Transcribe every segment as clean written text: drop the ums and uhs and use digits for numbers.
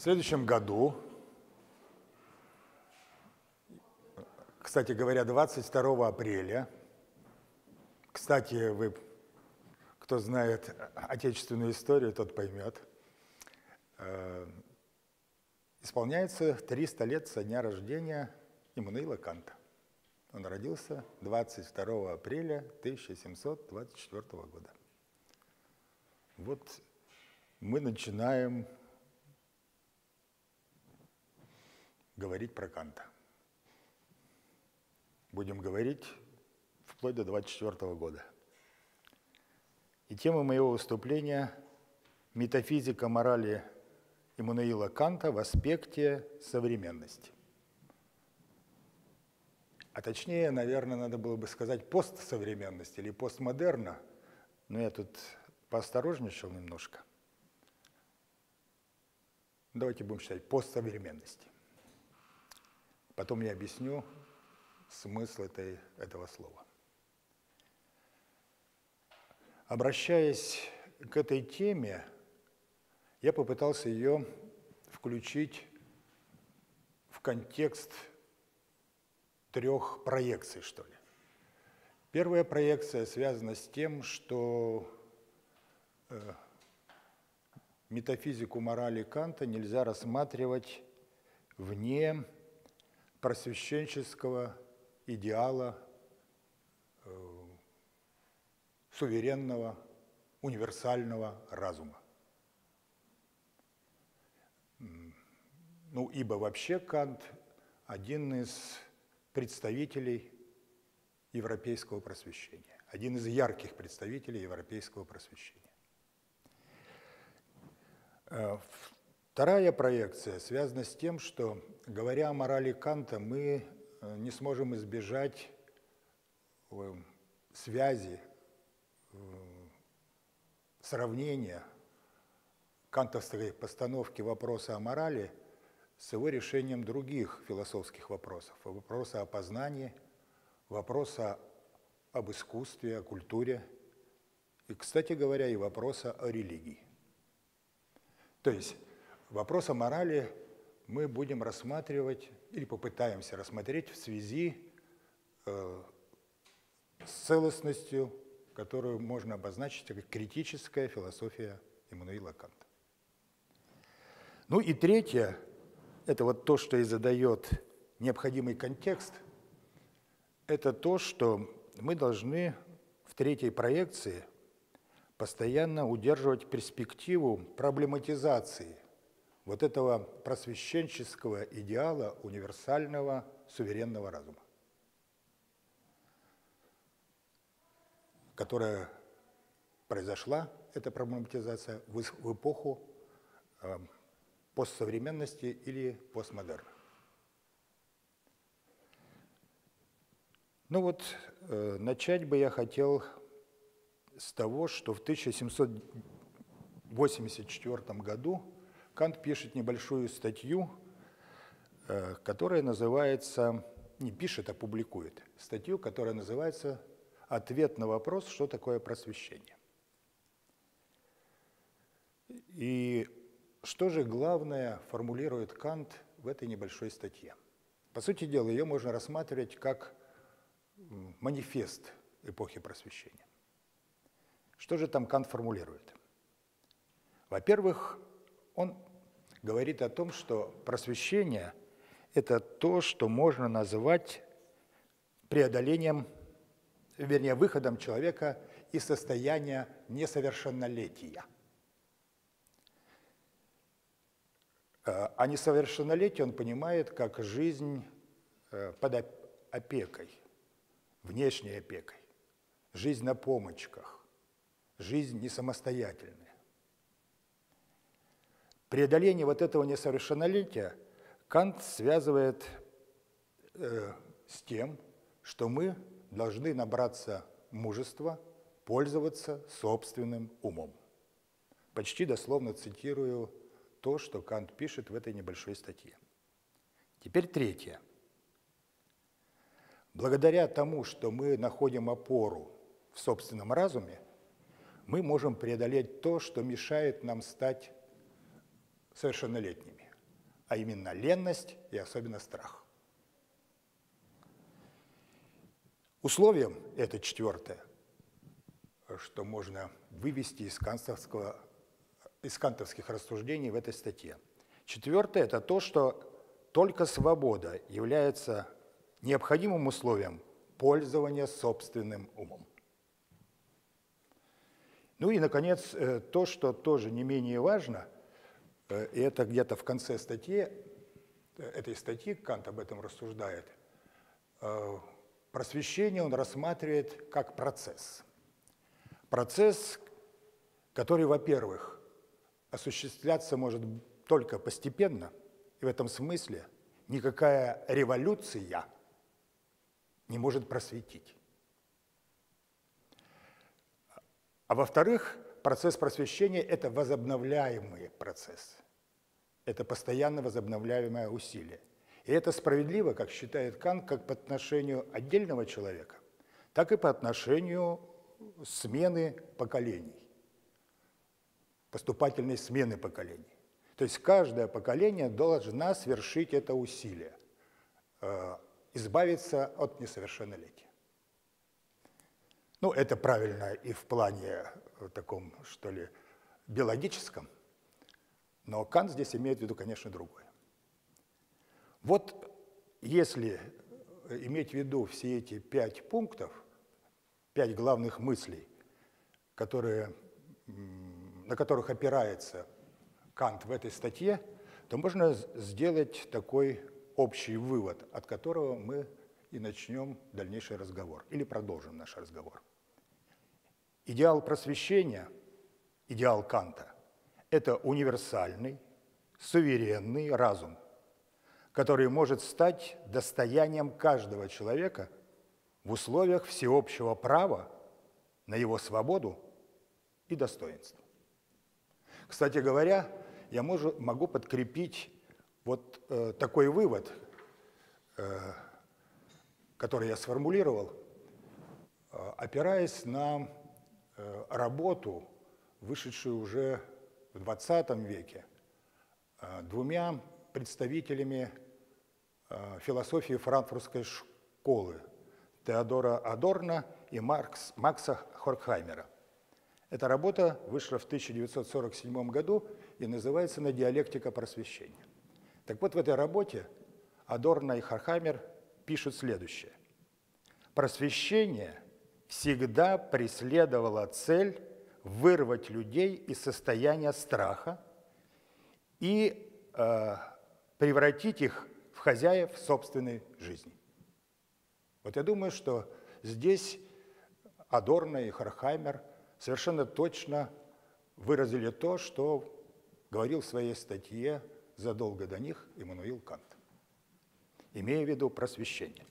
В следующем году, кстати говоря, 22 апреля, кстати, кто знает отечественную историю, тот поймет, исполняется 300 лет со дня рождения Иммануила Канта. Он родился 22 апреля 1724 года. Вот мы начинаем говорить про Канта. Будем говорить вплоть до 24 года. И тема моего выступления – метафизика морали Иммануила Канта в аспекте современности. А точнее, наверное, надо было бы сказать постсовременности или постмодерна, но я тут поосторожничал немножко. Давайте будем считать постсовременности. Потом я объясню смысл этого слова. Обращаясь к этой теме, я попытался ее включить в контекст 3 проекций, что ли. Первая проекция связана с тем, что метафизику морали Канта нельзя рассматривать вне просвещенческого идеала суверенного, универсального разума. Ну, ибо вообще Кант один из представителей европейского просвещения, один из ярких представителей европейского просвещения. Вторая проекция связана с тем, что, говоря о морали Канта, мы не сможем избежать связи, сравнения кантовской постановки вопроса о морали с его решением других философских вопросов, вопроса о познании, вопроса об искусстве, о культуре и, кстати говоря, и вопроса о религии. То есть вопрос о морали мы будем рассматривать или попытаемся рассмотреть в связи с целостностью, которую можно обозначить как критическая философия Иммануила Канта. Ну и третье, это вот то, что и задает необходимый контекст, это то, что мы должны в третьей проекции постоянно удерживать перспективу проблематизации вот этого просвещенческого идеала универсального суверенного разума, которая произошла, эта проблематизация, в эпоху постсовременности или постмодерна. Ну вот, начать бы я хотел с того, что в 1784 году Кант пишет небольшую статью, которая называется, не пишет, а публикует, статью, которая называется «Ответ на вопрос, что такое просвещение». И что же главное формулирует Кант в этой небольшой статье? По сути дела, ее можно рассматривать как манифест эпохи Просвещения. Что же там Кант формулирует? Во-первых, он говорит о том, что просвещение – это то, что можно называть преодолением, вернее, выходом человека из состояния несовершеннолетия. А несовершеннолетие он понимает как жизнь под опекой, внешней опекой, жизнь на помочках, жизнь не самостоятельная. Преодоление вот этого несовершеннолетия Кант связывает с тем, что мы должны набраться мужества пользоваться собственным умом. Почти дословно цитирую то, что Кант пишет в этой небольшой статье. Теперь третье. Благодаря тому, что мы находим опору в собственном разуме, мы можем преодолеть то, что мешает нам стать совершеннолетними. а именно ленность и особенно страх. Условием, это четвертое, что можно вывести из кантовских рассуждений в этой статье. Четвертое – это то, что только свобода является необходимым условием пользования собственным умом. Ну и, наконец, то, что тоже не менее важно, и это где-то в конце этой статьи Кант об этом рассуждает, просвещение он рассматривает как процесс. Процесс, который, во-первых, осуществляться может только постепенно, и в этом смысле никакая революция не может просветить. А во-вторых, процесс просвещения – это возобновляемый процесс. Это постоянно возобновляемое усилие. И это справедливо, как считает Кант, как по отношению отдельного человека, так и по отношению смены поколений, поступательной смены поколений. То есть каждое поколение должно совершить это усилие, избавиться от несовершеннолетия. Ну, это правильно и в плане таком, что ли, биологическом, но Кант здесь имеет в виду, конечно, другое. Вот если иметь в виду все эти 5 пунктов, 5 главных мыслей, на которых опирается Кант в этой статье, то можно сделать такой общий вывод, от которого мы и начнем дальнейший разговор, или продолжим наш разговор. Идеал просвещения, идеал Канта – это универсальный, суверенный разум, который может стать достоянием каждого человека в условиях всеобщего права на его свободу и достоинство. Кстати говоря, я могу подкрепить вот такой вывод, который я сформулировал, опираясь на работу, вышедшую уже в XX веке, двумя представителями философии франкфуртской школы Теодора Адорно и Макса Хоркхаймера. Эта работа вышла в 1947 году и называется «На диалектика просвещения». Так вот, в этой работе Адорно и Хоркхаймер пишут следующее. Просвещение всегда преследовало цель вырвать людей из состояния страха и превратить их в хозяев собственной жизни. Вот я думаю, что здесь Адорно и Хоркхаймер совершенно точно выразили то, что говорил в своей статье задолго до них Иммануил Кант, имея в виду просвещение.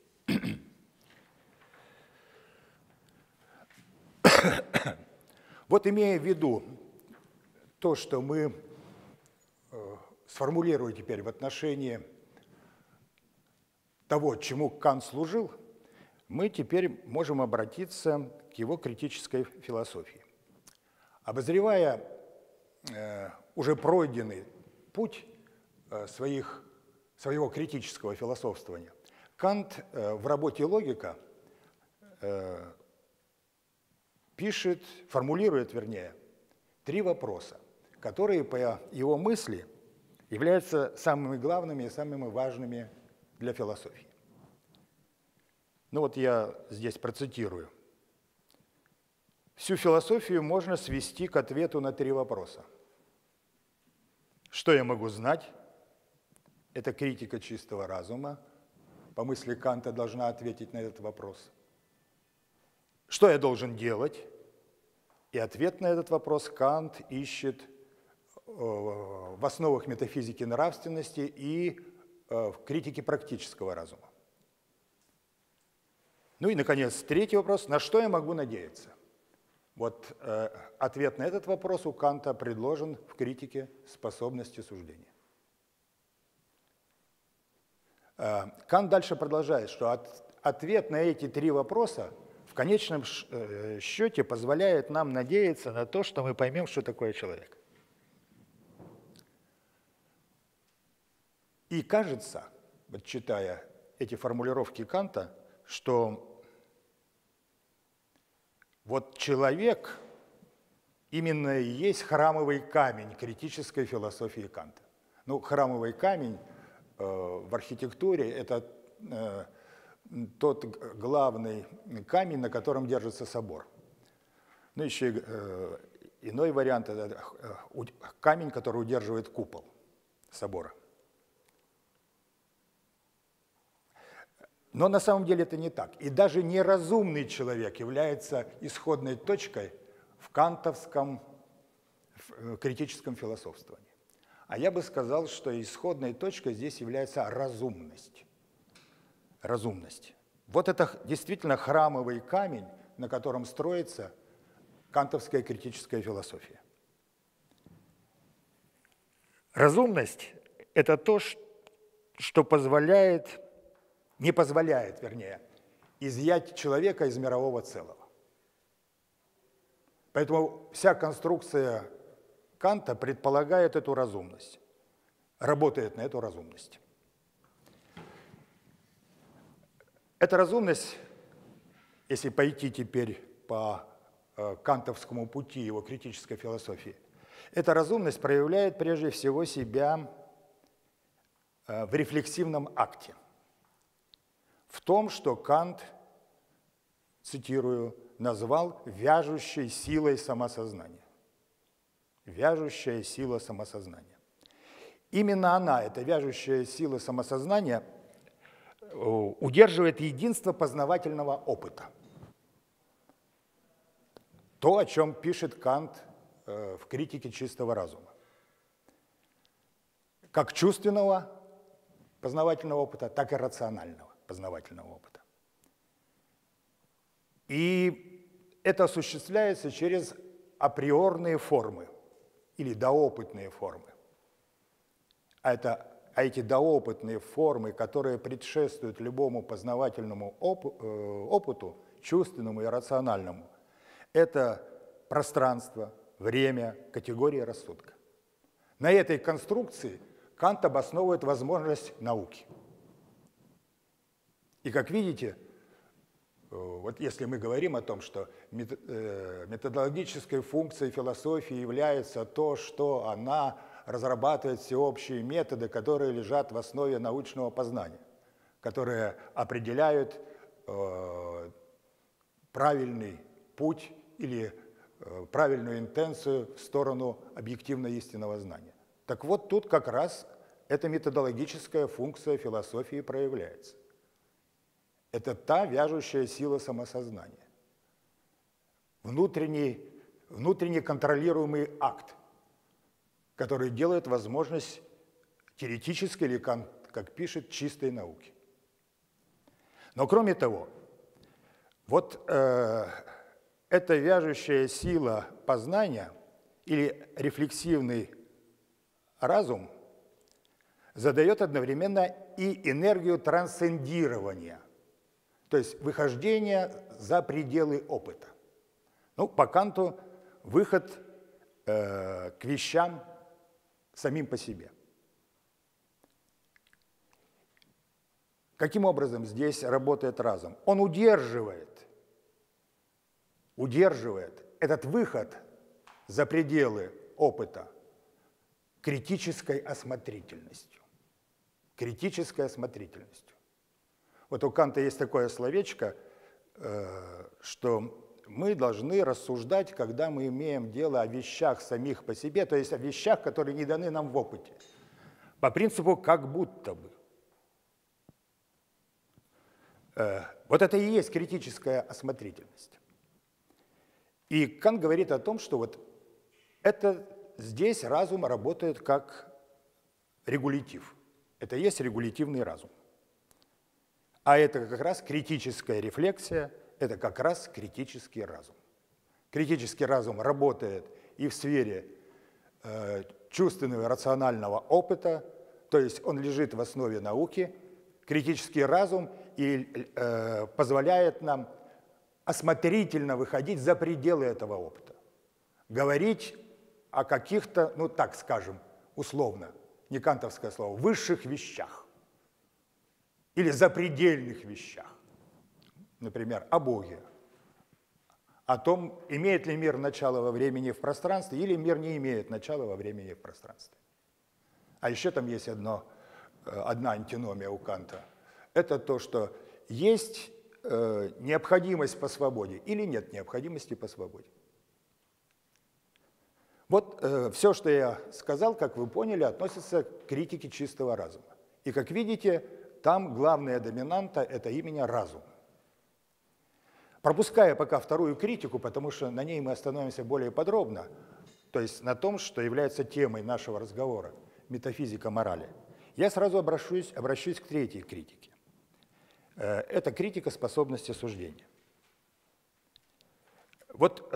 Вот имея в виду то, что мы сформулируем теперь в отношении того, чему Кант служил, мы теперь можем обратиться к его критической философии. Обозревая уже пройденный путь своего критического философствования, Кант в работе «Логика» формулирует, 3 вопроса, которые, по его мысли, являются самыми главными и самыми важными для философии. Ну вот я здесь процитирую. Всю философию можно свести к ответу на 3 вопроса. Что я могу знать? Это критика чистого разума. По мысли Канта должна ответить на этот вопрос. Что я должен делать? И ответ на этот вопрос Кант ищет в основах метафизики нравственности и в критике практического разума. Ну и, наконец, 3-й вопрос. На что я могу надеяться? Вот ответ на этот вопрос у Канта предложен в критике способности суждения. Кант дальше продолжает, что ответ на эти 3 вопроса в конечном счете позволяет нам надеяться на то, что мы поймем, что такое человек. И кажется, вот читая эти формулировки Канта, что вот человек именно и есть храмовый камень критической философии Канта. Ну, храмовый камень в архитектуре – это тот главный камень, на котором держится собор. Ну, еще иной вариант – это камень, который удерживает купол собора. Но на самом деле это не так. И даже неразумный человек является исходной точкой в кантовском критическом философствовании. А я бы сказал, что исходной точкой здесь является разумность. Разумность. Вот это действительно храмовый камень, на котором строится кантовская критическая философия. Разумность – это то, что позволяет, не позволяет, вернее, изъять человека из мирового целого. Поэтому вся конструкция Канта предполагает эту разумность, работает на эту разумность. Эта разумность, если пойти теперь по кантовскому пути его критической философии, эта разумность проявляет прежде всего себя в рефлексивном акте, в том, что Кант, цитирую, назвал вяжущей силой самосознания. Вяжущая сила самосознания. Именно она, эта вяжущая сила самосознания, удерживает единство познавательного опыта. То, о чем пишет Кант в «Критике чистого разума». Как чувственного познавательного опыта, так и рационального познавательного опыта. И это осуществляется через априорные формы или доопытные формы. А эти доопытные формы, которые предшествуют любому познавательному опыту, чувственному и рациональному, это пространство, время, категория рассудка. На этой конструкции Кант обосновывает возможность науки. И, как видите, вот если мы говорим о том, что методологической функцией философии является то, что она разрабатывает всеобщие методы, которые лежат в основе научного познания, которые определяют правильный путь или правильную интенцию в сторону объективно-истинного знания. Так вот, тут как раз эта методологическая функция философии проявляется. Это та вяжущая сила самосознания, внутренне контролируемый акт, который делает возможность теоретической или, как пишет, чистой науки. Но кроме того, вот эта вяжущая сила познания или рефлексивный разум задает одновременно и энергию трансцендирования, то есть выхождение за пределы опыта. Ну, по Канту выход к вещам самим по себе. Каким образом здесь работает разум? Он удерживает этот выход за пределы опыта критической осмотрительностью. Критической осмотрительностью. Вот у Канта есть такое словечко, что мы должны рассуждать, когда мы имеем дело о вещах самих по себе, то есть о вещах, которые не даны нам в опыте, по принципу «как будто бы». Вот это и есть критическая осмотрительность. И Кант говорит о том, что вот это здесь разум работает как регулятив. Это и есть регулятивный разум. А это как раз критическая рефлексия, это как раз критический разум. Критический разум работает и в сфере чувственного и рационального опыта, то есть он лежит в основе науки. Критический разум позволяет нам осмотрительно выходить за пределы этого опыта, говорить о каких-то, ну так скажем, условно, не кантовское слово, высших вещах или запредельных вещах. Например, о Боге, о том, имеет ли мир начало во времени и в пространстве, или мир не имеет начала во времени и в пространстве. А еще там есть одна антиномия у Канта. Это то, что есть необходимость по свободе или нет необходимости по свободе. Вот все, что я сказал, как вы поняли, относится к критике чистого разума. И, как видите, там главная доминанта – это именно разум. Пропуская пока вторую критику, потому что на ней мы остановимся более подробно, то есть на том, что является темой нашего разговора – метафизика морали, я сразу обращусь к третьей критике. Это критика способности суждения. Вот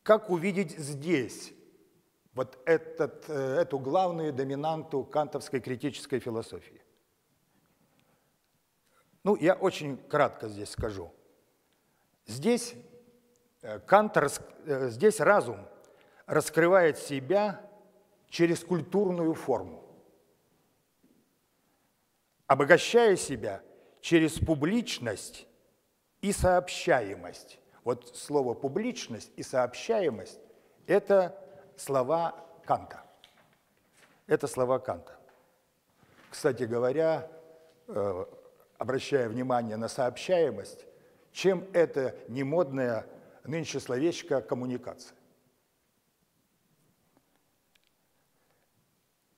как увидеть здесь вот эту главную доминанту кантовской критической философии? Ну, я очень кратко здесь скажу. Здесь здесь разум раскрывает себя через культурную форму, обогащая себя через публичность и сообщаемость. Вот слово «публичность» и «сообщаемость» – это слова Канта. Это слова Канта. Кстати говоря, обращая внимание на сообщаемость, чем это не модная нынче словечко «коммуникация».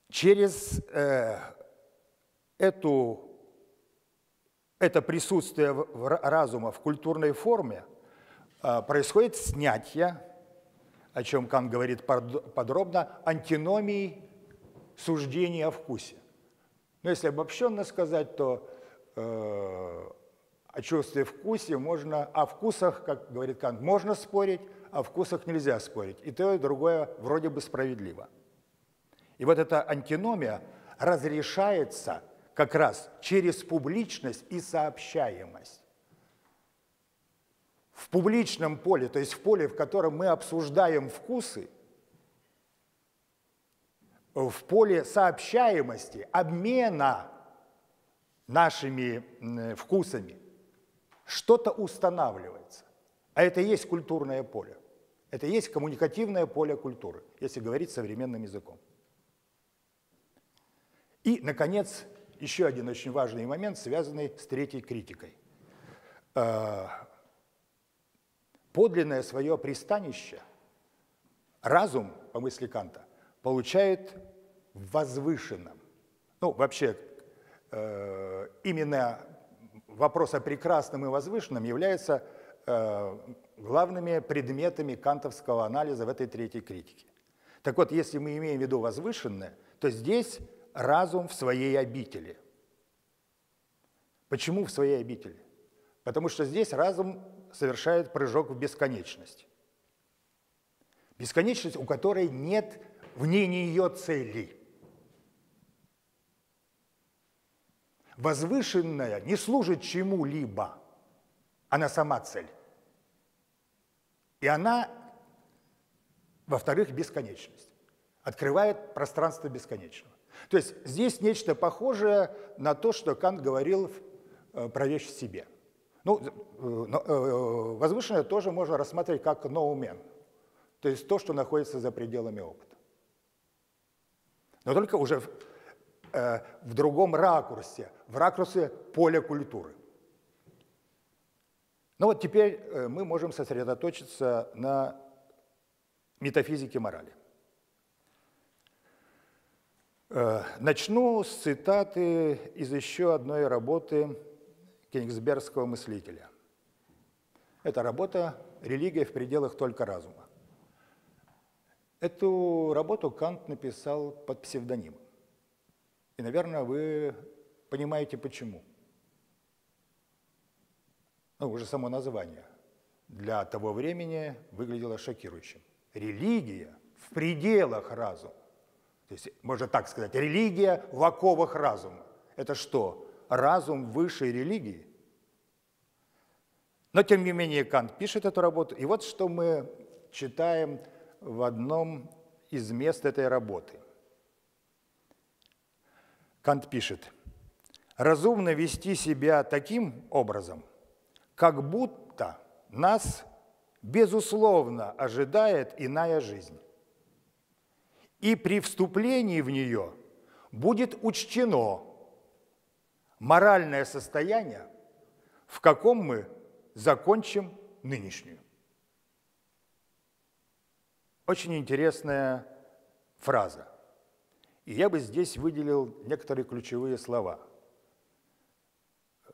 Через это присутствие разума в культурной форме происходит снятие, о чем Кант говорит подробно, антиномии суждений о вкусе. Но если обобщенно сказать, то о чувстве вкусе можно, о вкусах, как говорит Кант, можно спорить, о вкусах нельзя спорить. И то, и другое вроде бы справедливо. И вот эта антиномия разрешается как раз через публичность и сообщаемость. В публичном поле, то есть в поле, в котором мы обсуждаем вкусы, в поле сообщаемости, обмена нашими вкусами, что-то устанавливается. А это и есть культурное поле. Это и есть коммуникативное поле культуры, если говорить современным языком. И, наконец, еще один очень важный момент, связанный с третьей критикой. Подлинное свое пристанище разум, по мысли Канта, получает в возвышенном. Ну, вообще, именно вопрос о прекрасном и возвышенном является главными предметами кантовского анализа в этой третьей критике. Так вот, если мы имеем в виду возвышенное, то здесь разум в своей обители. Почему в своей обители? Потому что здесь разум совершает прыжок в бесконечность. Бесконечность, у которой нет вне нее цели. Возвышенная не служит чему-либо, она сама цель. И она, во-вторых, бесконечность. Открывает пространство бесконечного. То есть здесь нечто похожее на то, что Кант говорил про вещь в себе. Ну, возвышенное тоже можно рассматривать как ноумен, то есть то, что находится за пределами опыта. Но только уже в другом ракурсе, в ракурсе поля культуры. Ну вот теперь мы можем сосредоточиться на метафизике морали. Начну с цитаты из еще одной работы кёнигсбергского мыслителя. Это работа «Религия в пределах только разума». Эту работу Кант написал под псевдонимом. И, наверное, вы понимаете, почему. Ну, уже само название для того времени выглядело шокирующим. Религия в пределах разума. То есть, можно так сказать, религия в оковах разума. Это что? Разум высшей религии? Но, тем не менее, Кант пишет эту работу. И вот что мы читаем в одном из мест этой работы. Кант пишет: «Разумно вести себя таким образом, как будто нас, безусловно, ожидает иная жизнь. И при вступлении в нее будет учтено моральное состояние, в каком мы закончим нынешнюю». Очень интересная фраза. И я бы здесь выделил некоторые ключевые слова.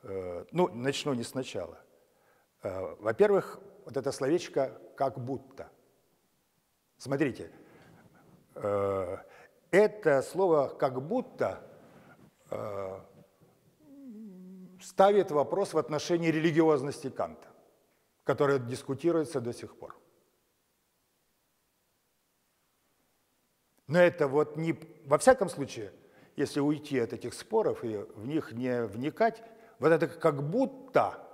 Начну не сначала. Во-первых, вот это словечко «как будто». Смотрите, это слово «как будто» ставит вопрос в отношении религиозности Канта, которая дискутируется до сих пор. Но это вот не... Во всяком случае, если уйти от этих споров и в них не вникать, вот это как будто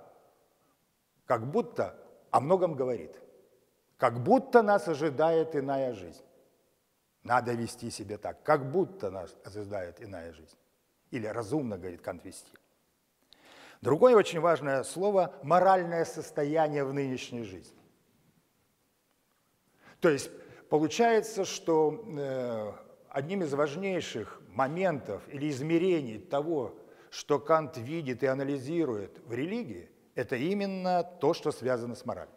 о многом говорит. Как будто нас ожидает иная жизнь. Надо вести себя так, как будто нас ожидает иная жизнь. Или разумно, говорит Кант, вести. Другое очень важное слово – моральное состояние в нынешней жизни. То есть получается, что одним из важнейших моментов или измерений того, что Кант видит и анализирует в религии, это именно то, что связано с моралью.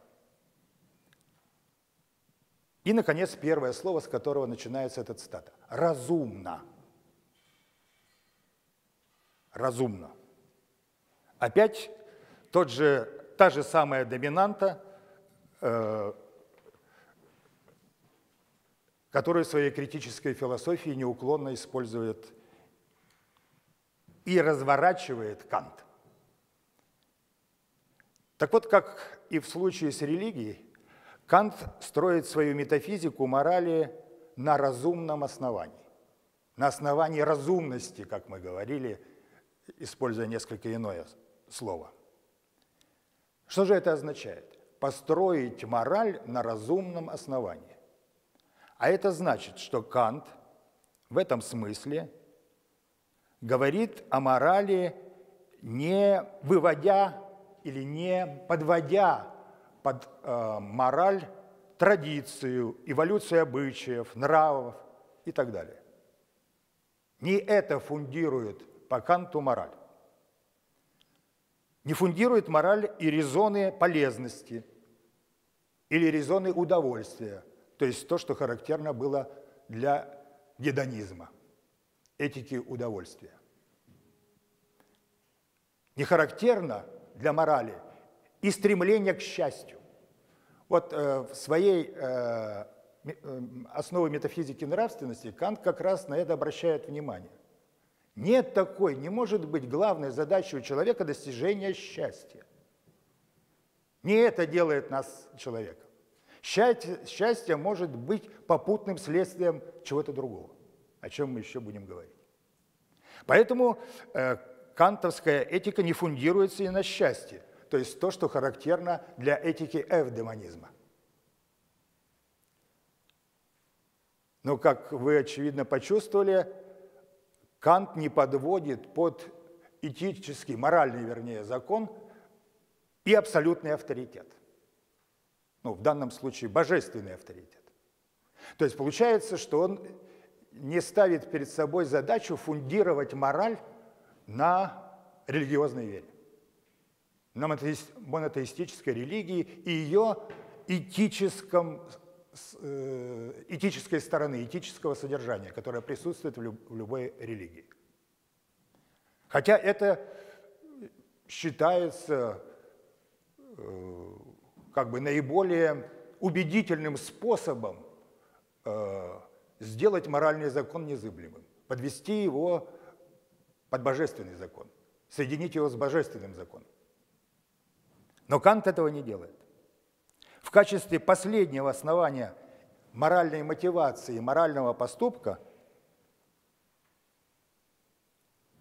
И, наконец, первое слово, с которого начинается эта цитата – «разумно». Разумно. Опять та же самая доминанта, которую в своей критической философии неуклонно использует и разворачивает Кант. Так вот, как и в случае с религией, Кант строит свою метафизику морали на разумном основании, на основании разумности, как мы говорили, используя несколько иное слово. Что же это означает? Построить мораль на разумном основании. А это значит, что Кант в этом смысле говорит о морали, не выводя или не подводя под мораль традицию, эволюцию обычаев, нравов и так далее. Не это фундирует по Канту мораль. Не фундирует мораль и резоны полезности или резоны удовольствия, то есть то, что характерно было для гедонизма, этики удовольствия. Не характерно для морали и стремление к счастью. Вот в своей основе метафизики нравственности Кант как раз на это обращает внимание. Нет такой, не может быть главной задачей у человека достижение счастья. Не это делает нас человеком. Счастье может быть попутным следствием чего-то другого, о чем мы еще будем говорить. Поэтому кантовская этика не фундируется и на счастье, то есть то, что характерно для этики эвдемонизма. Но, как вы, очевидно, почувствовали, Кант не подводит под этический, моральный, вернее, закон и абсолютный авторитет. В данном случае божественный авторитет. То есть получается, что он не ставит перед собой задачу фундировать мораль на религиозной вере, на монотеистической религии и ее этической стороны, этического содержания, которое присутствует в любой религии. Хотя это считается как бы наиболее убедительным способом сделать моральный закон незыблемым, подвести его под божественный закон, соединить его с божественным законом. Но Кант этого не делает. В качестве последнего основания моральной мотивации, морального поступка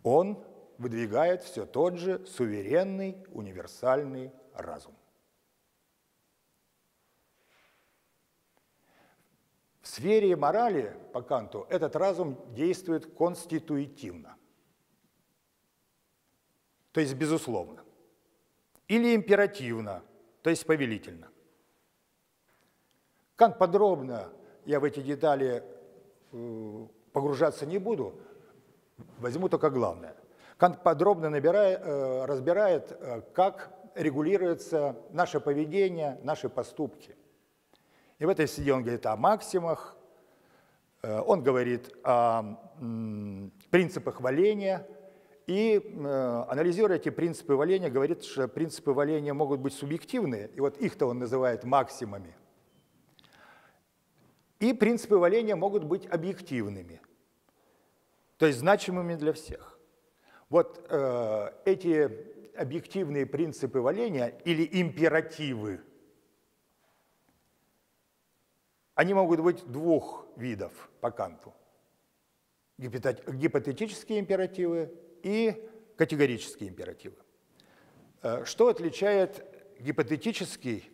он выдвигает все тот же суверенный, универсальный разум. В сфере морали, по Канту, этот разум действует конституитивно. то есть безусловно, или императивно, то есть повелительно. Кант подробно, я в эти детали погружаться не буду, возьму только главное. Кант подробно разбирает, как регулируется наше поведение, наши поступки. И в этой связи он говорит о максимах, он говорит о принципах валения, и, анализируя эти принципы валения, говорит, что принципы валения могут быть субъективные, и вот их-то он называет максимами. И принципы валения могут быть объективными, то есть значимыми для всех. Вот эти объективные принципы валения или императивы, они могут быть двух видов по Канту. Гипотетические императивы и категорические императивы. Что отличает гипотетический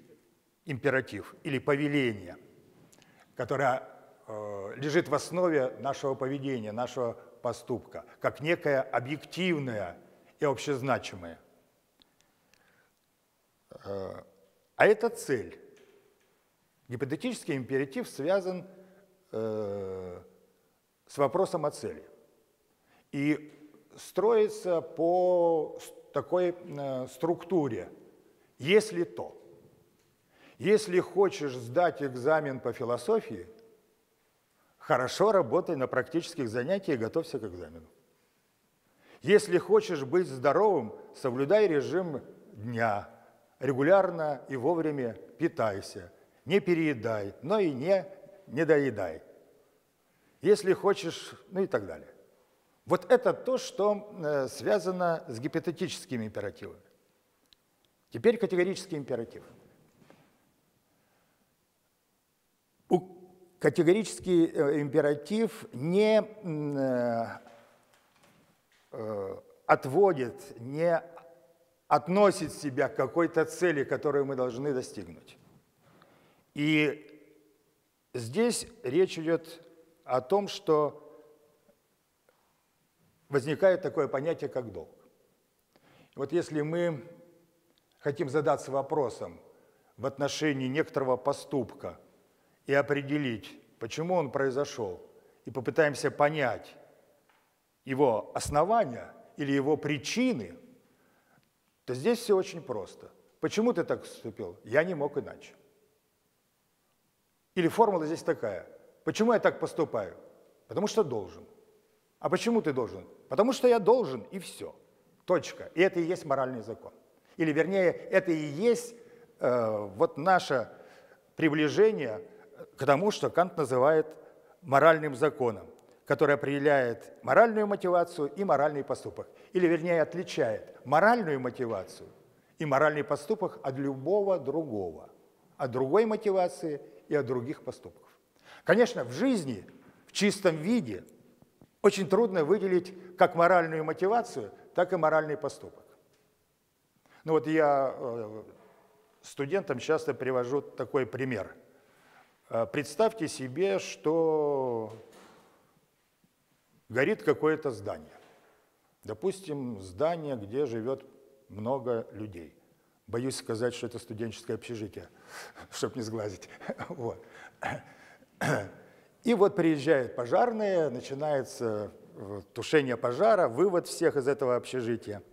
императив или повеление, которое лежит в основе нашего поведения, нашего поступка, как некое объективное и общезначимое? А это цель. Гипотетический императив связан с вопросом о цели и строится по такой структуре «если то». Если хочешь сдать экзамен по философии, хорошо работай на практических занятиях и готовься к экзамену. Если хочешь быть здоровым, соблюдай режим дня, регулярно и вовремя питайся, не переедай, но и не недоедай. Если хочешь, ну и так далее. Вот это то, что связано с гипотетическими императивами. Теперь категорический императив. Категорический императив не отводит, не относит себя к какой-то цели, которую мы должны достигнуть. И здесь речь идет о том, что возникает такое понятие, как долг. Вот если мы хотим задаться вопросом в отношении некоторого поступка и определить, почему он произошел, и попытаемся понять его основания или его причины, то здесь все очень просто. Почему ты так поступил? Я не мог иначе. Или формула здесь такая. Почему я так поступаю? Потому что должен. А почему ты должен? Потому что я должен, и все. Точка. И это и есть моральный закон. Или, вернее, это и есть вот наше приближение к тому, что Кант называет моральным законом, который определяет моральную мотивацию и моральный поступок. Или, вернее, отличает моральную мотивацию и моральный поступок от любого другого, от другой мотивации и от других поступков. Конечно, в жизни, в чистом виде, очень трудно выделить как моральную мотивацию, так и моральный поступок. Ну вот я студентам часто привожу такой пример. Представьте себе, что горит какое-то здание. Допустим, здание, где живет много людей. Боюсь сказать, что это студенческое общежитие, чтобы не сглазить. Вот. И вот приезжают пожарные, начинается тушение пожара, вывод всех из этого общежития.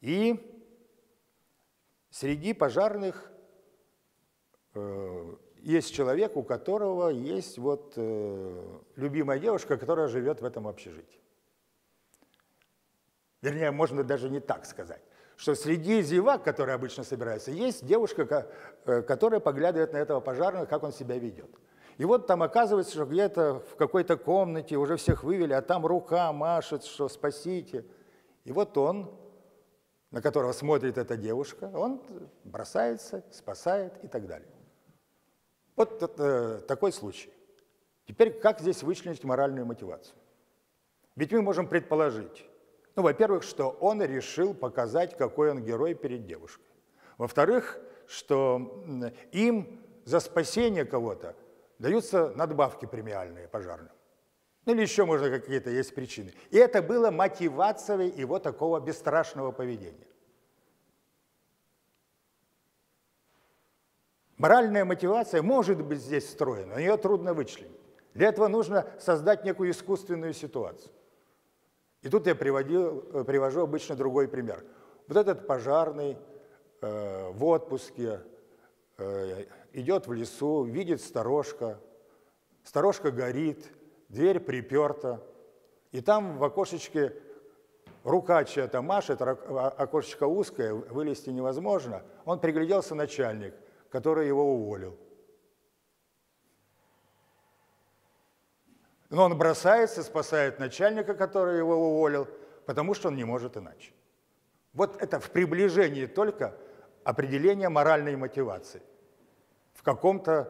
И среди пожарных есть человек, у которого есть вот любимая девушка, которая живет в этом общежитии. Вернее, можно даже не так сказать, что среди зевак, которые обычно собираются, есть девушка, которая поглядывает на этого пожарного, как он себя ведет. И вот там оказывается, что где-то в какой-то комнате уже всех вывели, а там рука машет, что спасите. И вот он, на которого смотрит эта девушка, он бросается, спасает и так далее. Вот такой случай. Теперь как здесь вычленить моральную мотивацию? Ведь мы можем предположить, ну, во-первых, что он решил показать, какой он герой перед девушкой. Во-вторых, что им за спасение кого-то даются надбавки премиальные пожарным. Ну или еще, можно, какие-то есть причины. И это было мотивацией его такого бесстрашного поведения. Моральная мотивация может быть здесь встроена, но ее трудно вычленить. Для этого нужно создать некую искусственную ситуацию. И тут я привожу обычно другой пример. Вот этот пожарный в отпуске идет в лесу, видит сторожка, сторожка горит, дверь приперта, и там в окошечке рука чья-то машет, окошечко узкое, вылезти невозможно. Он пригляделся начальник, который его уволил. Но он бросается, спасает начальника, который его уволил, потому что он не может иначе. Вот это в приближении только определение моральной мотивации. В какой-то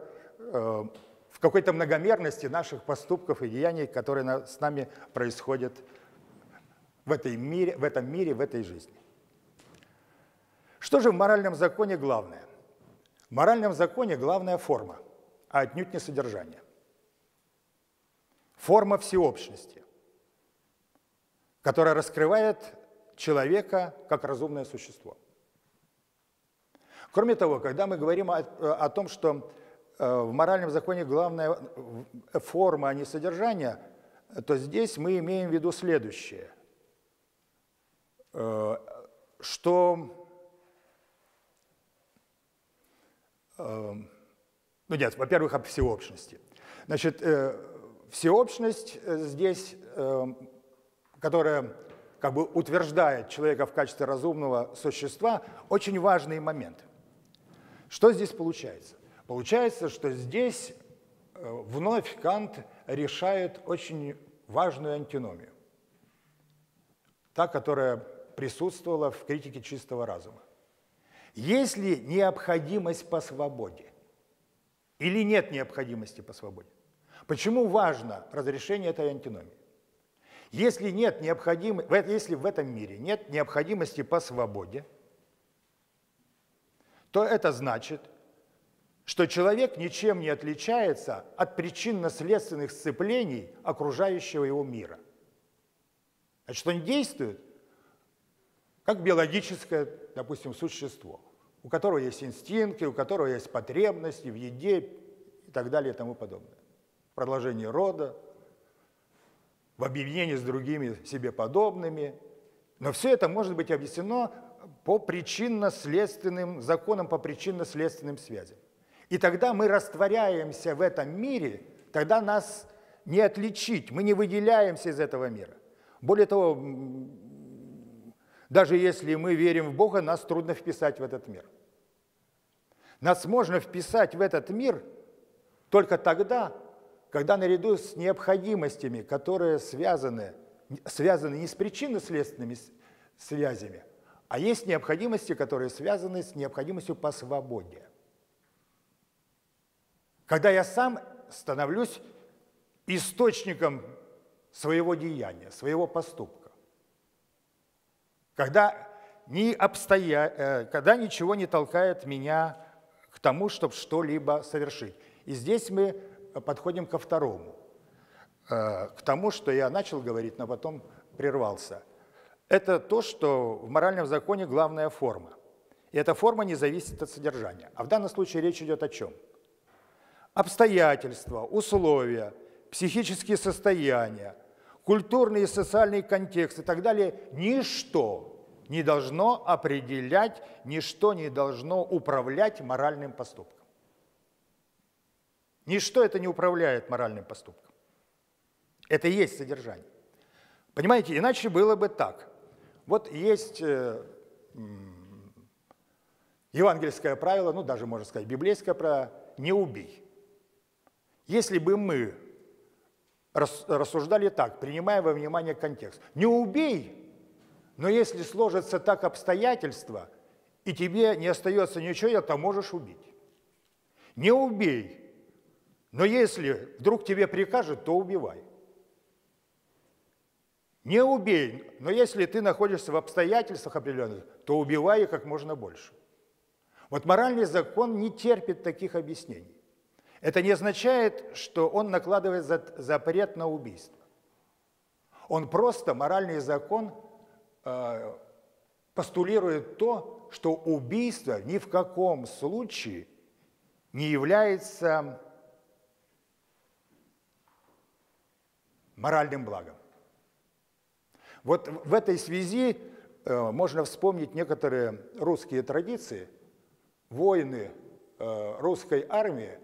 многомерности наших поступков и деяний, которые с нами происходят в этом мире, в этой жизни. Что же в моральном законе главное? В моральном законе главная форма, а отнюдь не содержание. Форма всеобщности, которая раскрывает человека как разумное существо. Кроме того, когда мы говорим о том, что в моральном законе главная форма, а не содержание, то здесь мы имеем в виду следующее, что во-первых, об всеобщности. Значит, всеобщность здесь, которая как бы утверждает человека в качестве разумного существа, очень важный момент. Что здесь получается? Получается, что здесь вновь Кант решает очень важную антиномию, та, которая присутствовала в критике чистого разума. Есть ли необходимость по свободе или нет необходимости по свободе? Почему важно разрешение этой антиномии? Если в этом мире нет необходимости по свободе, то это значит, что человек ничем не отличается от причинно-следственных сцеплений окружающего его мира. Значит, он действует как биологическое, допустим, существо, у которого есть инстинкты, у которого есть потребности в еде и так далее и тому подобное. Продолжение рода, в объединении с другими себе подобными. Но все это может быть объяснено по причинно-следственным законам, по причинно-следственным связям. И тогда мы растворяемся в этом мире, тогда нас не отличить, мы не выделяемся из этого мира. Более того, даже если мы верим в Бога, нас трудно вписать в этот мир. Нас можно вписать в этот мир только тогда, когда наряду с необходимостями, которые связаны не с причинно-следственными связями, а есть необходимости, которые связаны с необходимостью по свободе. Когда я сам становлюсь источником своего деяния, своего поступка. Когда ничего не толкает меня к тому, чтобы что-либо совершить. И здесь мы подходим ко второму, к тому, что я начал говорить, но потом прервался. Это то, что в моральном законе главная форма. И эта форма не зависит от содержания. А в данном случае речь идет о чем? Обстоятельства, условия, психические состояния, культурный и социальный контекст и так далее. Ничто не должно определять, ничто не должно управлять моральным поступком. Ничто это не управляет моральным поступком. Это и есть содержание. Понимаете, иначе было бы так. Вот есть евангельское правило, ну даже можно сказать библейское правило, не убей. Если бы мы рассуждали так, принимая во внимание контекст, не убей, но если сложатся так обстоятельства, и тебе не остается ничего, то можешь убить. Не убей, но если вдруг тебе прикажут, то убивай. Не убей, но если ты находишься в обстоятельствах определенных, то убивай как можно больше. Вот моральный закон не терпит таких объяснений. Это не означает, что он накладывает запрет на убийство. Он просто, моральный закон, постулирует то, что убийство ни в каком случае не является моральным благом. Вот в этой связи можно вспомнить некоторые русские традиции. Воины русской армии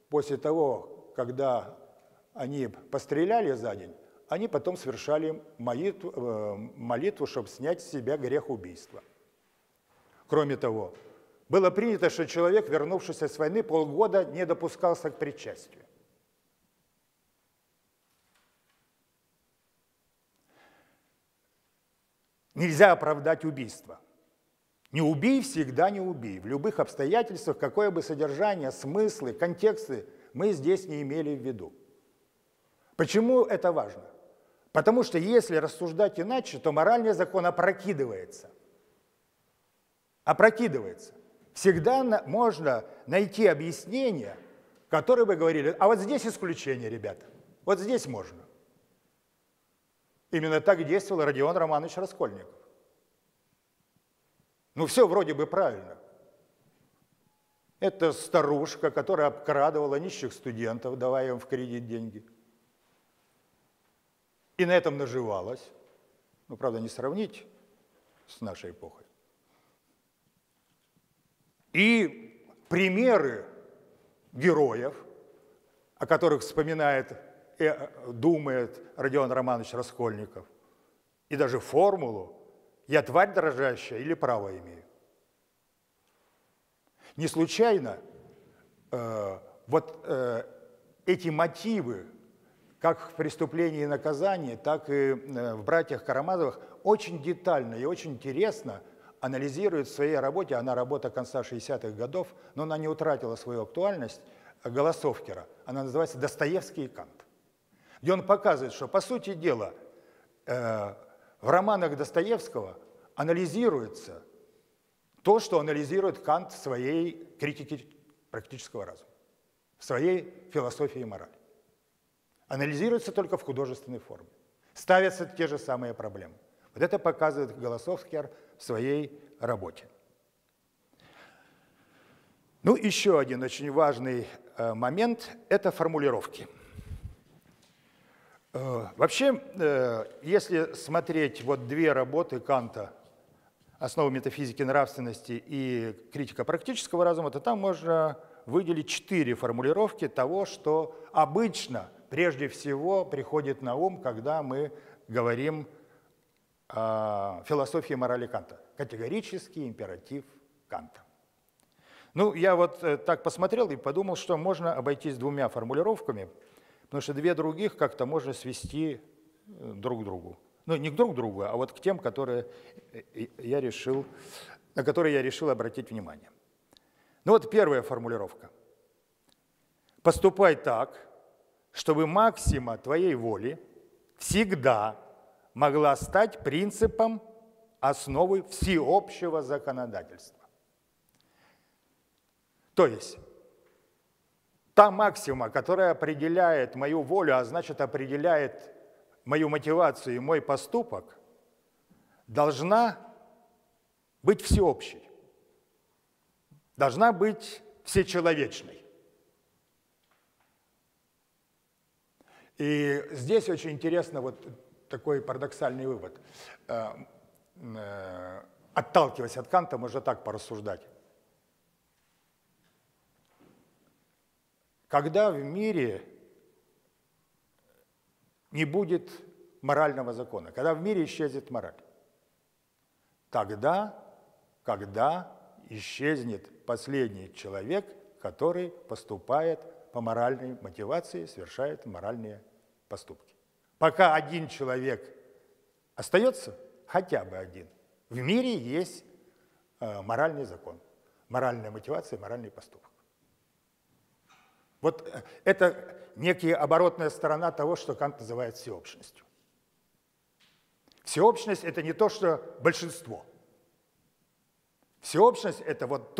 после того, когда они постреляли за день, они потом совершали молитву, чтобы снять с себя грех убийства. Кроме того, было принято, что человек, вернувшийся с войны, полгода не допускался к причастию. Нельзя оправдать убийство. Не убей, всегда не убей. В любых обстоятельствах, какое бы содержание, смыслы, контексты мы здесь не имели в виду. Почему это важно? Потому что если рассуждать иначе, то моральный закон опрокидывается. Опрокидывается. Всегда можно найти объяснение, которое бы говорили, а вот здесь исключение, ребята, вот здесь можно. Именно так действовал Родион Романович Раскольников. Ну, все вроде бы правильно. Это старушка, которая обкрадывала нищих студентов, давая им в кредит деньги. И на этом наживалась. Ну, правда, не сравнить с нашей эпохой. И примеры героев, о которых вспоминает и думает Родион Романович Раскольников, и даже формулу «я тварь дрожащая или право имею». Не случайно эти мотивы, как в «Преступлении и наказании», так и в «Братьях Карамазовых», очень детально и очень интересно анализирует в своей работе, она работа конца 60-х годов, но она не утратила свою актуальность, Голосовкера. Она называется «Достоевский и Кант», где он показывает, что, по сути дела, в романах Достоевского анализируется то, что анализирует Кант в своей критике практического разума, в своей философии морали. Анализируется только в художественной форме. Ставятся те же самые проблемы. Вот это показывает Голосовкер в своей работе. Ну, еще один очень важный момент – это формулировки. Вообще, если смотреть вот две работы Канта «Основы метафизики нравственности» и «Критика практического разума», то там можно выделить 4 формулировки того, что обычно, прежде всего, приходит на ум, когда мы говорим о философии морали Канта. Категорический императив Канта. Ну, я вот так посмотрел и подумал, что можно обойтись 2 формулировками, потому что 2 других как-то можно свести друг к другу. Ну, не к друг другу, а вот к тем, на которые я решил обратить внимание. Ну вот первая формулировка. Поступай так, чтобы максима твоей воли всегда могла стать принципом основы всеобщего законодательства. То есть та максима, которая определяет мою волю, а значит определяет мою мотивацию и мой поступок, должна быть всеобщей, должна быть всечеловечной. И здесь очень интересно вот такой парадоксальный вывод. Отталкиваясь от Канта, можно так порассуждать. Когда в мире не будет морального закона, когда в мире исчезнет мораль, тогда, когда исчезнет последний человек, который поступает по моральной мотивации, совершает моральные поступки. Пока один человек остается, хотя бы один, в мире есть моральный закон, моральная мотивация, моральный поступок. Вот это некая оборотная сторона того, что Кант называет всеобщностью. Всеобщность – это не то, что большинство. Всеобщность – это вот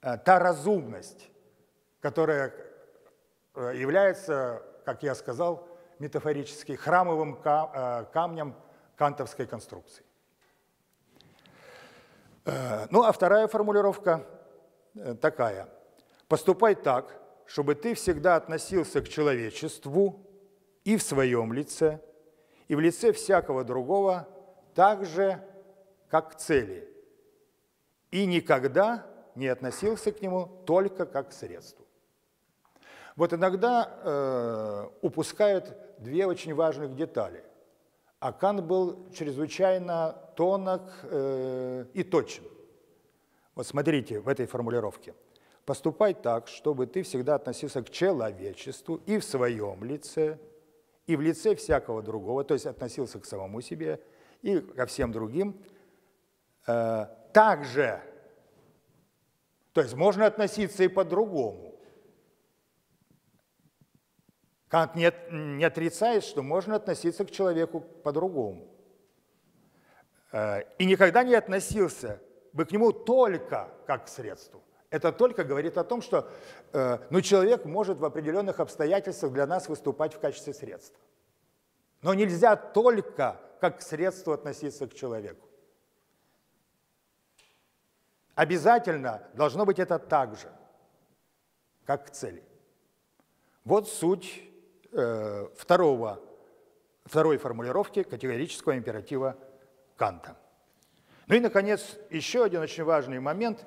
та разумность, которая является, как я сказал, метафорически, храмовым камнем кантовской конструкции. Ну, а вторая формулировка такая. Поступай так, чтобы ты всегда относился к человечеству и в своем лице, и в лице всякого другого так же, как к цели, и никогда не относился к нему только как к средству. Вот иногда упускают две очень важных детали. А Кант был чрезвычайно тонок и точен. Вот смотрите в этой формулировке. «Поступай так, чтобы ты всегда относился к человечеству и в своем лице, и в лице всякого другого», то есть относился к самому себе и ко всем другим, так же. То есть можно относиться и по-другому. Кант не отрицает, что можно относиться к человеку по-другому. И никогда не относился бы к нему только как к средству. Это только говорит о том, что человек может в определенных обстоятельствах для нас выступать в качестве средства. Но нельзя только как к средству относиться к человеку. Обязательно должно быть это так же, как к цели. Вот суть второй формулировки категорического императива Канта. Ну и, наконец, еще один очень важный момент,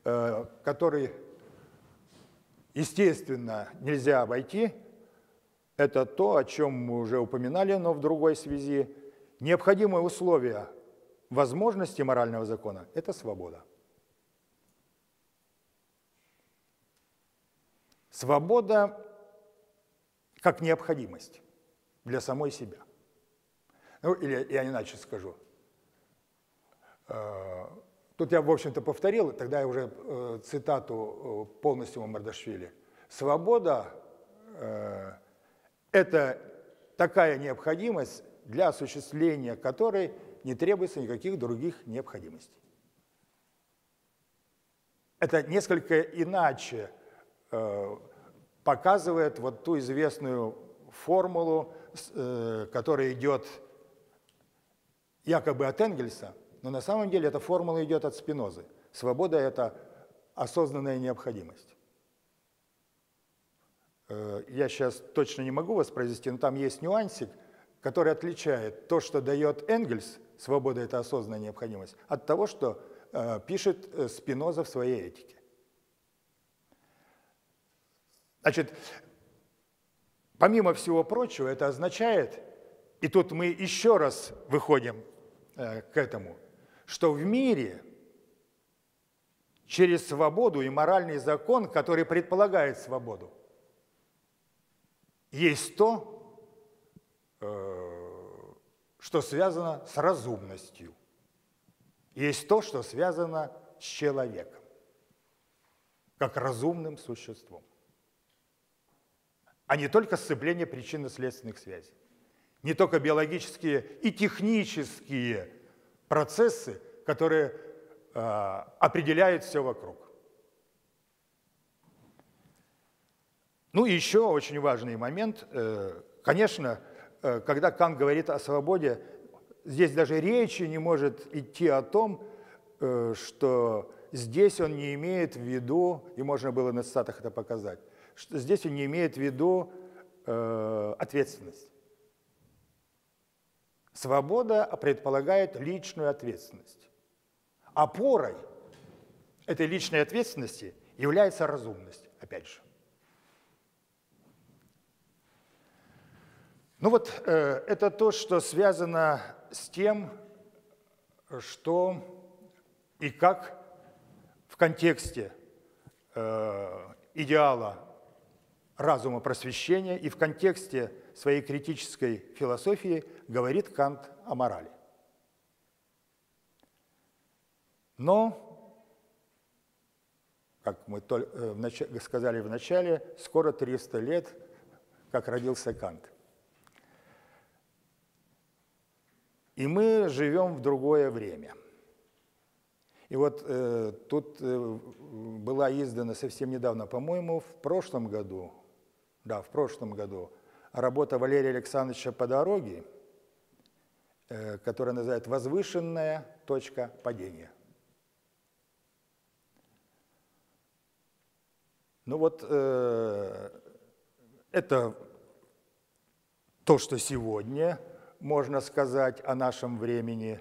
который, естественно, нельзя обойти, это то, о чем мы уже упоминали, но в другой связи. Необходимое условие возможности морального закона – это свобода. Свобода как необходимость для самой себя. Ну, или я иначе скажу. Тут я, в общем-то, повторил, тогда я уже цитату полностью Мамардашвили. Свобода – это такая необходимость, для осуществления которой не требуется никаких других необходимостей. Это несколько иначе показывает вот ту известную формулу, которая идет якобы от Энгельса, но на самом деле эта формула идет от Спинозы. Свобода – это осознанная необходимость. Я сейчас точно не могу воспроизвести, но там есть нюансик, который отличает то, что дает Энгельс, свобода – это осознанная необходимость, от того, что пишет Спиноза в своей этике. Значит, помимо всего прочего, это означает, и тут мы еще раз выходим к этому, что в мире через свободу и моральный закон, который предполагает свободу, есть то, что связано с разумностью, есть то, что связано с человеком, как разумным существом, а не только сцепление причинно-следственных связей, не только биологические и технические процессы, которые определяют все вокруг. Ну и еще очень важный момент. Конечно, когда Кант говорит о свободе, здесь даже речи не может идти о том, что здесь он не имеет в виду, и можно было на цитатах это показать, что здесь он не имеет в виду ответственность. Свобода предполагает личную ответственность. Опорой этой личной ответственности является разумность, опять же. Ну вот это то, что связано с тем, что и как в контексте идеала разума просвещения и в контексте своей критической философии говорит Кант о морали. Но, как мы сказали в начале, скоро 300 лет, как родился Кант. И мы живем в другое время. И вот тут была издана совсем недавно, по-моему, в прошлом году работа Валерия Александровича Подороги, которая называется «Возвышенная точка падения». Ну вот это то, что сегодня можно сказать о нашем времени,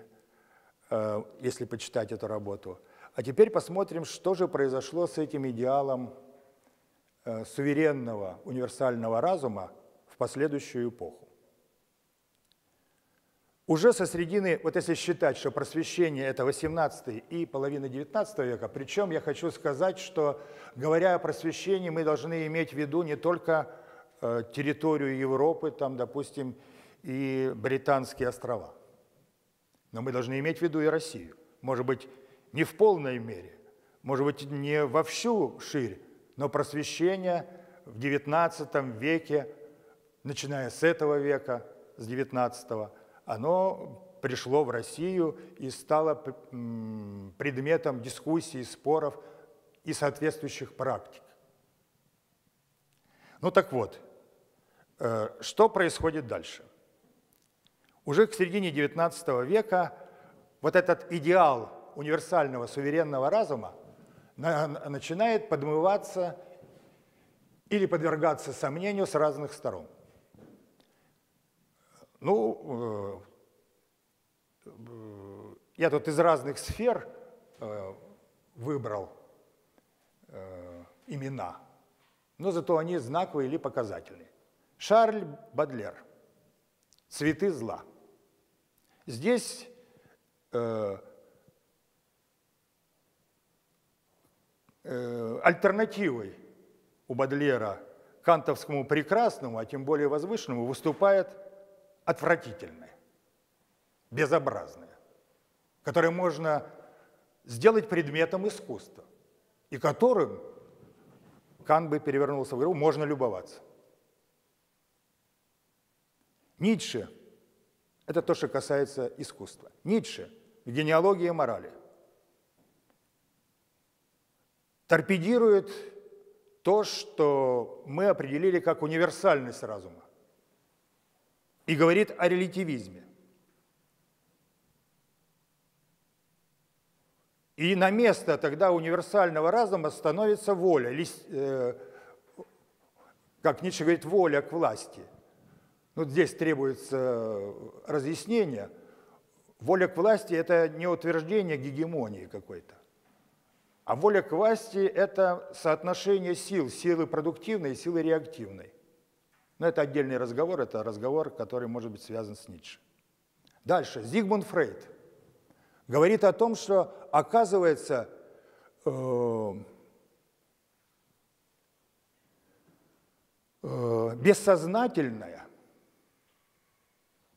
если почитать эту работу. А теперь посмотрим, что же произошло с этим идеалом суверенного универсального разума в последующую эпоху. Уже со середины, вот если считать, что просвещение – это 18 и половина 19 века, причем я хочу сказать, что, говоря о просвещении, мы должны иметь в виду не только территорию Европы, там, допустим, и Британские острова, но мы должны иметь в виду и Россию. Может быть, не в полной мере, может быть, не во всю ширь, но просвещение в XIX веке, начиная с этого века, с XIX, оно пришло в Россию и стало предметом дискуссий, споров и соответствующих практик. Ну так вот, что происходит дальше? Уже к середине XIX века вот этот идеал универсального суверенного разума начинает подмываться или подвергаться сомнению с разных сторон. Ну, я тут из разных сфер выбрал имена, но зато они знаковые или показательные. Шарль Бодлер «Цветы зла». Здесь альтернативой у Бодлера кантовскому прекрасному, а тем более возвышенному, выступает отвратительное, безобразное, которое можно сделать предметом искусства, и которым, Кант бы перевернулся в игру, можно любоваться. Ницше – это то, что касается искусства. Ницше в «Генеалогии морали» торпедирует то, что мы определили как универсальность разума, и говорит о релятивизме. И на место тогда универсального разума становится воля, как Ницше говорит, воля к власти. Вот здесь требуется разъяснение. Воля к власти – это не утверждение гегемонии какой-то, а воля к власти – это соотношение сил, силы продуктивной и силы реактивной. Но это отдельный разговор, это разговор, который может быть связан с Ницше. Дальше. Зигмунд Фрейд говорит о том, что, оказывается, бессознательное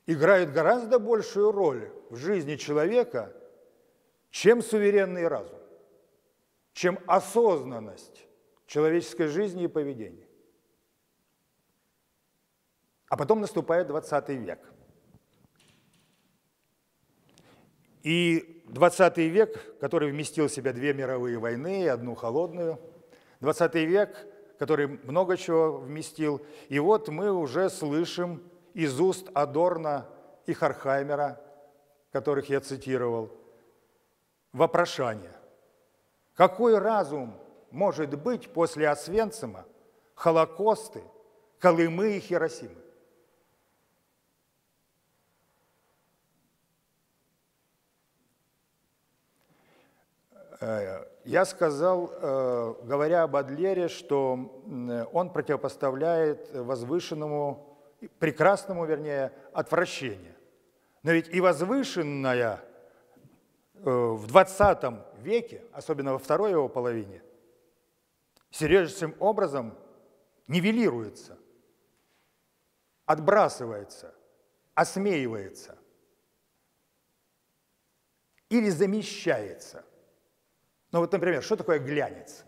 играет гораздо большую роль в жизни человека, чем суверенный разум, чем осознанность человеческой жизни и поведения. А потом наступает 20 век. И 20 век, который вместил в себя 2 мировые войны и 1 холодную, 20 век, который много чего вместил, и вот мы уже слышим из уст Адорно и Хорхаймера, которых я цитировал, вопрошание. Какой разум может быть после Освенцима, Холокосты, Колымы и Хиросимы? Я сказал, говоря об Бодлере, что он противопоставляет возвышенному, прекрасному, вернее, отвращение. Но ведь и возвышенное в 20 веке, особенно во второй его половине, серьезным образом нивелируется, отбрасывается, осмеивается или замещается. Ну вот, например, что такое глянец?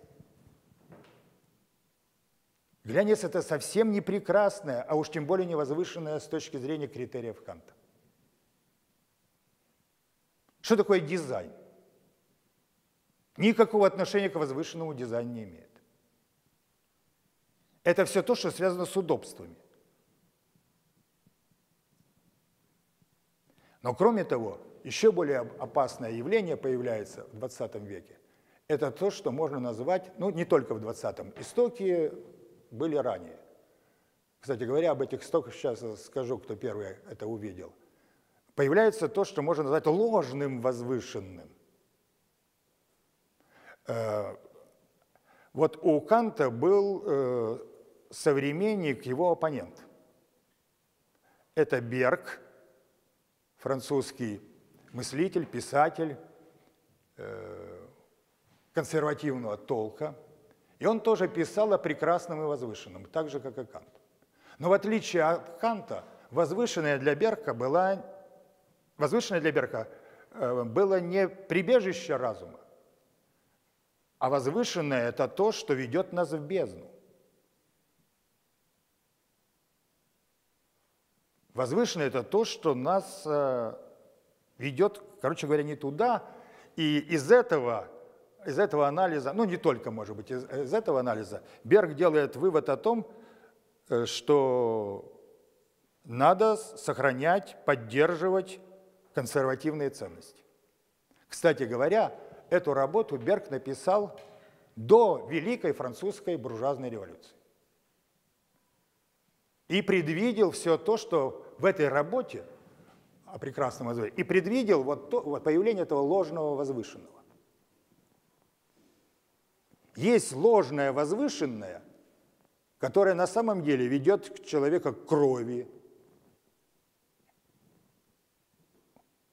Глянец – это совсем не прекрасное, а уж тем более не возвышенное с точки зрения критериев Канта. Что такое дизайн? Никакого отношения к возвышенному дизайну не имеет. Это все то, что связано с удобствами. Но кроме того, еще более опасное явление появляется в 20 веке. Это то, что можно назвать, ну не только в 20-м, истоки были ранее. Кстати говоря, об этих истоках сейчас скажу, кто первый это увидел. Появляется то, что можно назвать ложным возвышенным. Вот у Канта был современник, его оппонент. Это Берг, французский мыслитель, писатель консервативного толка. И он тоже писал о прекрасном и возвышенном, так же, как и Кант. Но в отличие от Канта, возвышенное для Берга было не прибежище разума, а возвышенное – это то, что ведет нас в бездну. Возвышенное – это то, что нас ведет, короче говоря, не туда. И из этого анализа, ну не только, может быть, из этого анализа, Берг делает вывод о том, что надо сохранять, поддерживать консервативные ценности. Кстати говоря, эту работу Берг написал до Великой Французской буржуазной революции. И предвидел все то, что в этой работе о прекрасном возвышенном, и предвидел вот появление этого ложного возвышенного. Есть ложное возвышенное, которое на самом деле ведет человека к крови,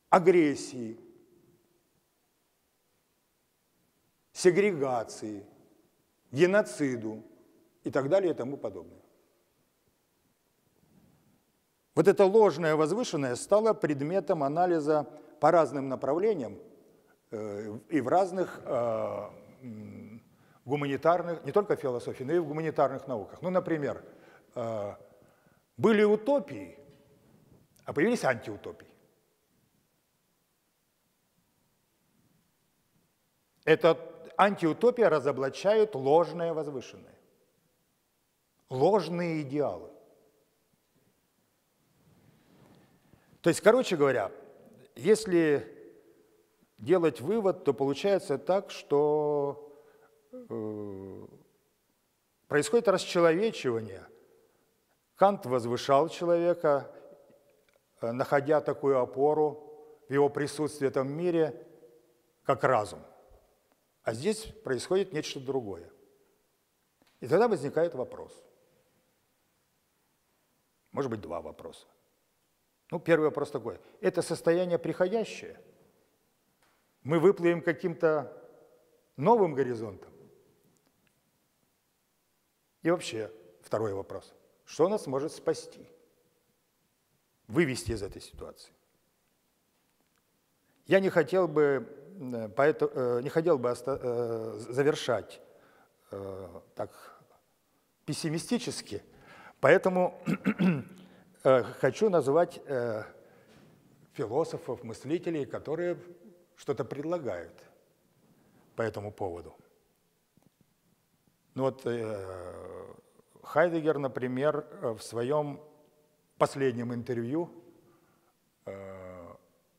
агрессии, сегрегации, геноциду и так далее и тому подобное. Вот это ложное возвышенное стало предметом анализа по разным направлениям и в разных гуманитарных, не только в философии, но и в гуманитарных науках. Ну, например, были утопии, а появились антиутопии. Эта антиутопия разоблачает ложное возвышенное, ложные идеалы. То есть, короче говоря, если делать вывод, то получается так, что происходит расчеловечивание. Кант возвышал человека, находя такую опору в его присутствии в этом мире, как разум. А здесь происходит нечто другое. И тогда возникает вопрос. Может быть, два вопроса. Ну, первый вопрос такой. Это состояние приходящее? Мы выплывем к каким-то новым горизонтам? И вообще, второй вопрос. Что нас может спасти? Вывести из этой ситуации? Я не хотел бы завершать так пессимистически, поэтому хочу назвать философов, мыслителей, которые что-то предлагают по этому поводу. Ну вот Хайдеггер, например, в своем последнем интервью,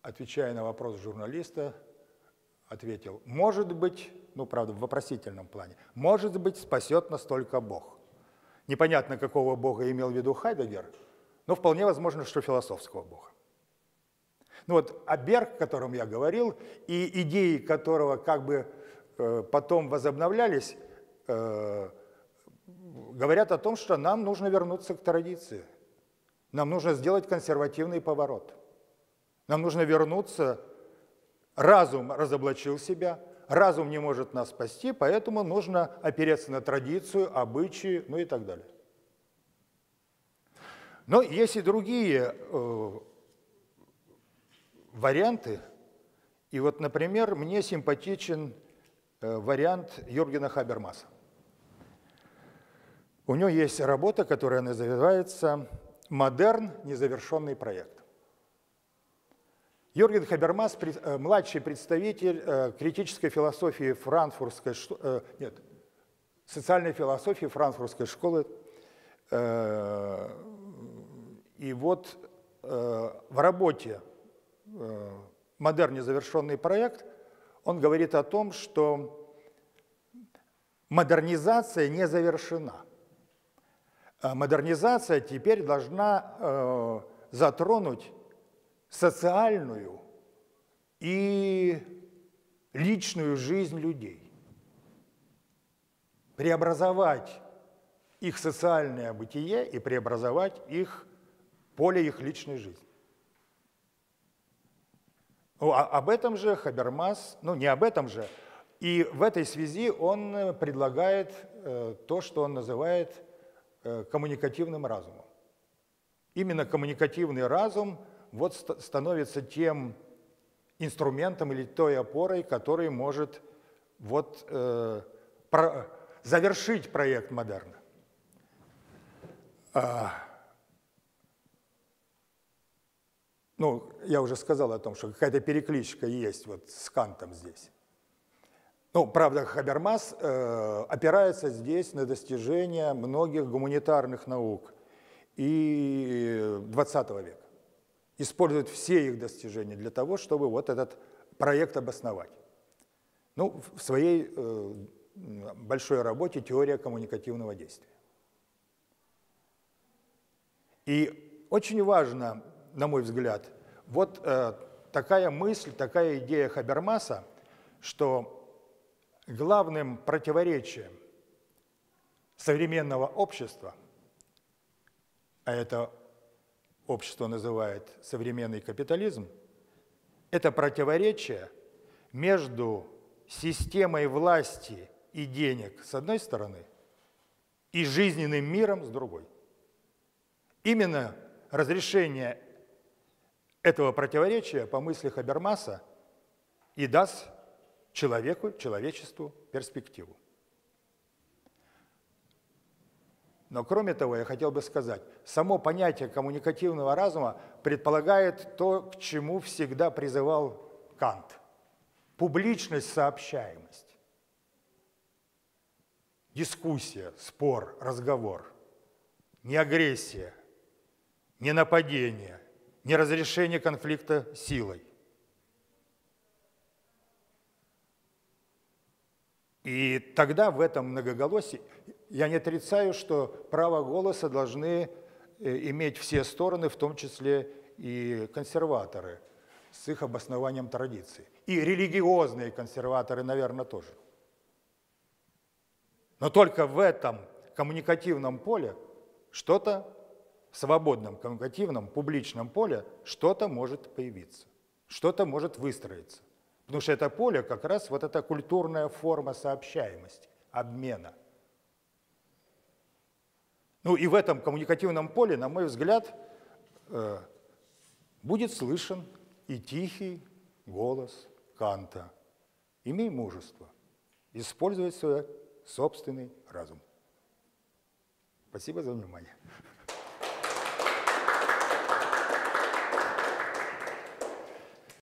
отвечая на вопрос журналиста, ответил: может быть, ну правда в вопросительном плане, может быть, спасет нас только Бог. Непонятно, какого Бога имел в виду Хайдеггер, но вполне возможно, что философского Бога. Ну вот, а Берг, о котором я говорил, и идеи которого как бы потом возобновлялись, говорят о том, что нам нужно вернуться к традиции. Нам нужно сделать консервативный поворот. Нам нужно вернуться. Разум разоблачил себя, разум не может нас спасти, поэтому нужно опереться на традицию, обычаи, ну и так далее. Но есть и другие варианты. И вот, например, мне симпатичен вариант Юргена Хабермаса. У него есть работа, которая называется «Модерн. Незавершенный проект». Юрген Хабермас – младший представитель критической философии франкфуртской школы, социальной философии франкфуртской школы. И вот в работе модерн незавершенный проект, он говорит о том, что модернизация не завершена. Модернизация теперь должна затронуть социальную и личную жизнь людей, преобразовать их социальное бытие и преобразовать их поле их личной жизни. Об этом же Хабермас, ну не об этом же, и в этой связи он предлагает то, что он называет коммуникативным разумом. Именно коммуникативный разум вот становится тем инструментом или той опорой, который может вот, завершить проект модерна. Ну, я уже сказал о том, что какая-то перекличка есть вот с Кантом здесь. Ну, правда, Хабермас опирается здесь на достижения многих гуманитарных наук и XX века. Использует все их достижения для того, чтобы вот этот проект обосновать. Ну, в своей большой работе «Теория коммуникативного действия». И очень важно, на мой взгляд, вот такая мысль, такая идея Хабермаса, что главным противоречием современного общества, а это общество называет современный капитализм, это противоречие между системой власти и денег с одной стороны и жизненным миром с другой. Именно разрешение этого противоречия, по мысли Хабермаса, и даст человеку, человечеству перспективу. Но кроме того, я хотел бы сказать, само понятие коммуникативного разума предполагает то, к чему всегда призывал Кант. Публичность, сообщаемость. Дискуссия, спор, разговор. Не агрессия, не нападение, не разрешение конфликта силой. И тогда в этом многоголосии я не отрицаю, что право голоса должны иметь все стороны, в том числе и консерваторы, с их обоснованием традиций. И религиозные консерваторы, наверное, тоже. Но только в этом коммуникативном поле что-то, в свободном коммуникативном, публичном поле, что-то может появиться, что-то может выстроиться. Потому что это поле как раз вот эта культурная форма сообщаемости, обмена. Ну и в этом коммуникативном поле, на мой взгляд, будет слышен и тихий голос Канта. Имей мужество использовать свой собственный разум. Спасибо за внимание.